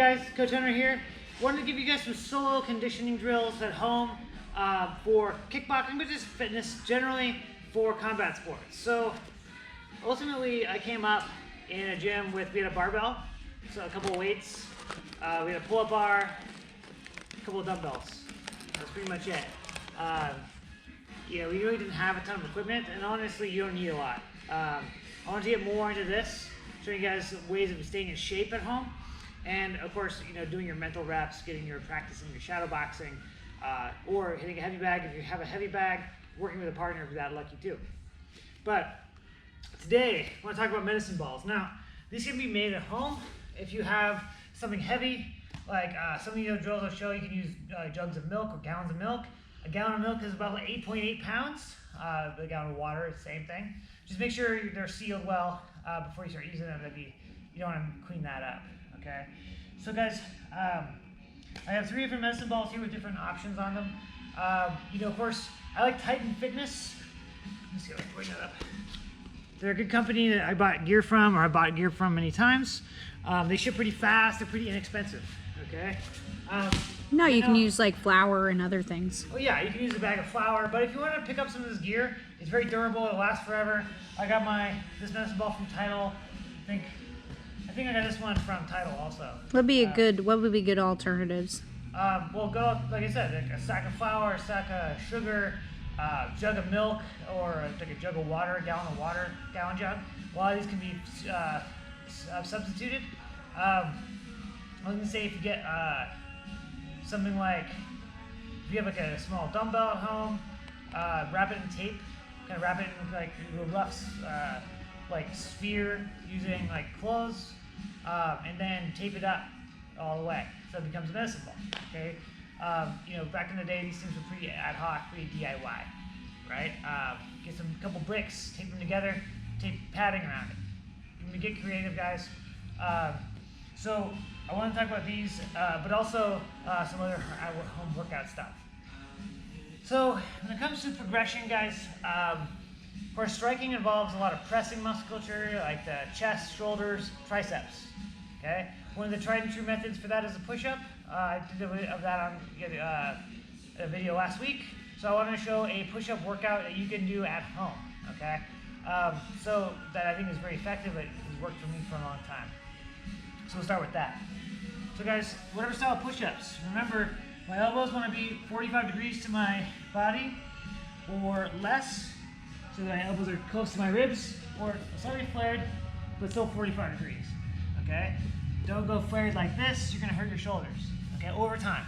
guys, Coach Hunter here. Wanted to give you guys some solo conditioning drills at home for kickboxing, but just fitness generally for combat sports. So ultimately I came up in a gym we had a barbell, so a couple of weights, we had a pull-up bar, a couple of dumbbells. That's pretty much it. We really didn't have a ton of equipment, and honestly you don't need a lot. I want to get more into this, showing you guys ways of staying in shape at home. And of course, doing your mental reps, practicing your shadow boxing, or hitting a heavy bag if you have a heavy bag, working with a partner if you're that lucky too. But today, I want to talk about medicine balls. Now, these can be made at home if you have something heavy, like some of the drills I'll show you can use jugs of milk or gallons of milk. A gallon of milk is about 8.8 pounds. A gallon of water is the same thing. Just make sure they're sealed well before you start using them. You don't want to clean that up. Okay, so guys, I have 3 different medicine balls here with different options on them. Of course, I like Titan Fitness. Let me see if I can bring that up. They're a good company that I bought gear from, many times. They ship pretty fast. They're pretty inexpensive. Okay. You can use like flour and other things. Oh yeah, you can use a bag of flour, but if you want to pick up some of this gear, it's very durable. It lasts forever. I got this medicine ball from Tidal. I think I got this one from Tidal also. What would be good alternatives? Like I said, like a sack of flour, a sack of sugar, jug of milk, or like a jug of water, a gallon of water, gallon jug. A lot of these can be substituted. I was gonna say if you get something like, if you have like a small dumbbell at home, wrap it in tape, kind of wrap it in like a rough like sphere using like clothes, and then tape it up all the way so it becomes a medicine ball. Okay, back in the day these things were pretty ad hoc, pretty DIY, right? Get a couple bricks, tape them together, tape padding around it. You can get creative, guys. So I want to talk about these, but also some other home workout stuff. So when it comes to progression, guys, of course, striking involves a lot of pressing musculature, like the chest, shoulders, triceps. Okay. One of the tried and true methods for that is a push-up. I did a video of that on a video last week. So I want to show a push-up workout that you can do at home. Okay. So that I think is very effective. It has worked for me for a long time. So we'll start with that. So guys, whatever style of push-ups, remember my elbows want to be 45 degrees to my body or less. So my elbows are close to my ribs, or slightly flared, but still 45 degrees, okay? Don't go flared like this, you're gonna hurt your shoulders, okay, over time.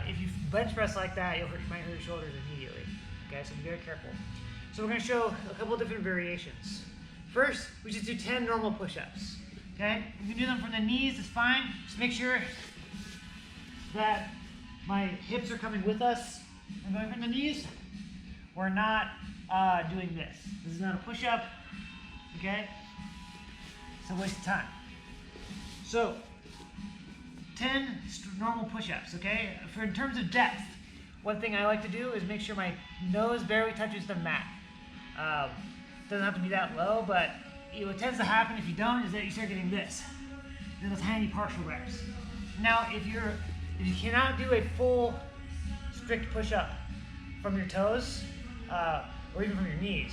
If you bench press like that, you might hurt your shoulders immediately, okay? So be very careful. So we're gonna show a couple of different variations. First, we just do 10 normal push-ups, okay? You can do them from the knees, it's fine. Just make sure that my hips are coming with us. I'm going from the knees. We're not doing this. This is not a push-up, okay? It's a waste of time. So, 10 normal push-ups, okay? In terms of depth, one thing I like to do is make sure my nose barely touches the mat. Doesn't have to be that low, but what tends to happen if you don't is that you start getting this, little tiny partial reps. Now, if you cannot do a full strict push-up from your toes, or even from your knees,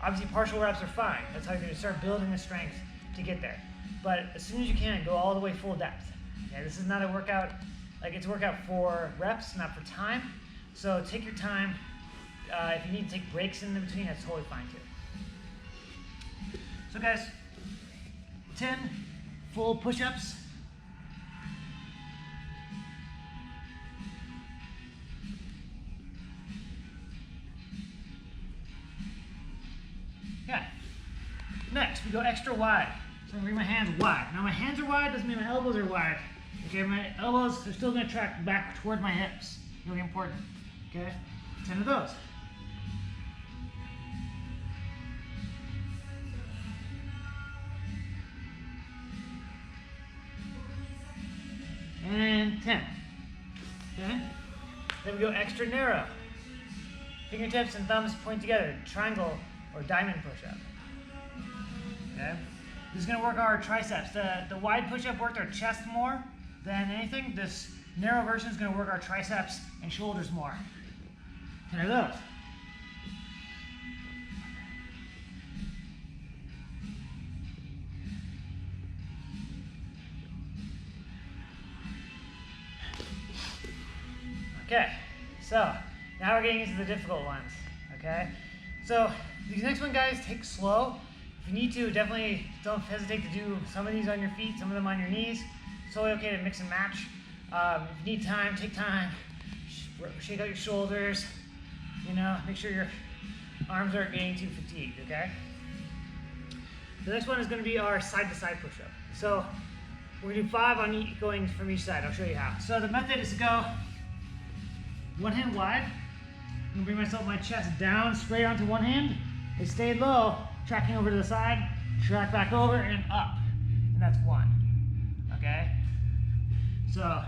obviously partial reps are fine. That's how you're going to start building the strength to get there. But as soon as you can, go all the way full depth. Okay, this is not a workout, it's a workout for reps, not for time. So take your time. If you need to take breaks in between, that's totally fine too. So guys, 10 full push-ups. Okay. Next, we go extra wide. So I'm going to bring my hands wide. Now my hands are wide doesn't mean my elbows are wide. Okay, my elbows are still going to track back toward my hips. Really important. Okay, 10 of those. And 10. Okay, then we go extra narrow. Fingertips and thumbs point together, triangle or diamond push-up. Okay, this is going to work our triceps. The wide push-up worked our chest more. than anything. This narrow version is going to work our triceps and shoulders more. 10 of those. Okay, so now we're getting into the difficult ones, okay? So these next one, guys, take slow. If you need to, definitely don't hesitate to do some of these on your feet, some of them on your knees. It's totally okay to mix and match. If you need time, take time. Shake out your shoulders, you know, make sure your arms aren't getting too fatigued, okay? The next one is gonna be our side-to-side push-up. So we're gonna do 5 on each, going from each side. I'll show you how. So the method is to go one hand wide. I'm gonna bring my chest down, straight onto one hand. It stayed low, tracking over to the side, track back over and up. And that's 1, okay? So,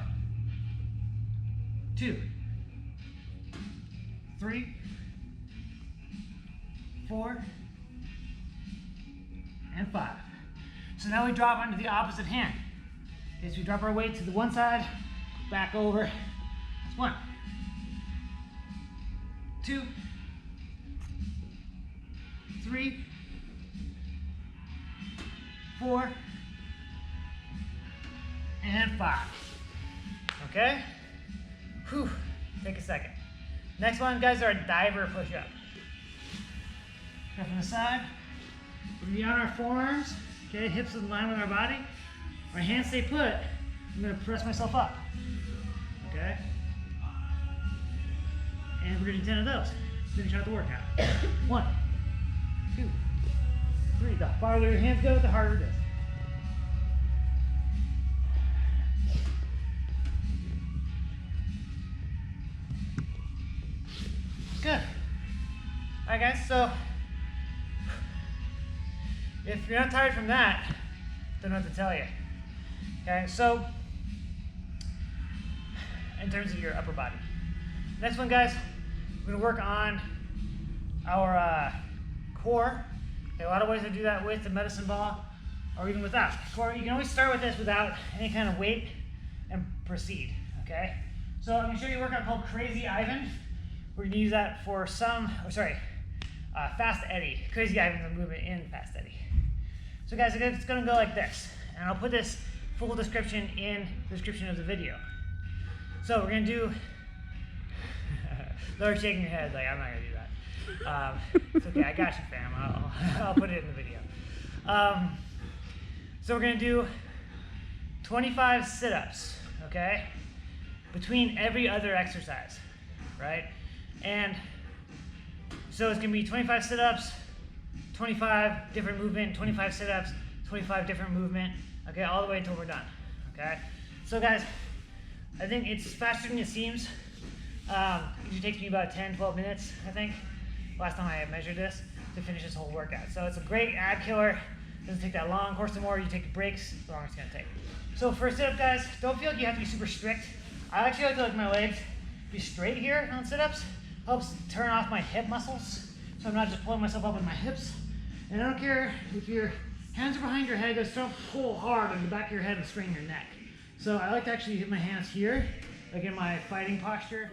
2, 3, 4, and 5. So now we drop onto the opposite hand. Okay, so we drop our weight to the one side, back over. That's 1. 2, 3, 4, and 5. Okay? Whew. Take a second. Next one, guys, are a diver push-up. Go from the side. We're gonna be on our forearms. Okay, hips in line with our body. Our hands stay put. I'm gonna press myself up. Okay? And we're gonna do 10 of those. Finish out the workout. 1, 2, 3. The farther your hands go, the harder it is. Good. Alright guys, so if you're not tired from that, don't know what to tell you. Okay, so in terms of your upper body. Next one, guys, we're gonna work on our core. Okay, a lot of ways to do that with the medicine ball or even without. Core, you can always start with this without any kind of weight and proceed, okay? So I'm gonna show you a workout called Crazy Ivan. We're gonna use that for Fast Eddie. Crazy Ivan's a movement in Fast Eddie. So guys, it's gonna go like this. And I'll put this full description in the description of the video. So we're gonna do, Laura's shaking her head like, I'm not gonna do that. It's okay, I got you, fam. I'll put it in the video. So we're gonna do 25 sit-ups, okay? Between every other exercise, right? And so it's gonna be 25 sit-ups, 25 different movement, 25 sit-ups, 25 different movement, okay, all the way until we're done, okay? So guys, I think it's faster than it seems. It usually takes me about 10, 12 minutes, I think, last time I measured this, to finish this whole workout. So it's a great ab killer. Doesn't take that long. Of course, the more you take breaks, the longer it's gonna take. So for a sit-up, guys, don't feel like you have to be super strict. I actually like to let my legs be straight here on sit-ups. Helps turn off my hip muscles, so I'm not just pulling myself up with my hips. And I don't care if your hands are behind your head, just don't pull hard on the back of your head and strain your neck. So I like to actually hit my hands here, like in my fighting posture.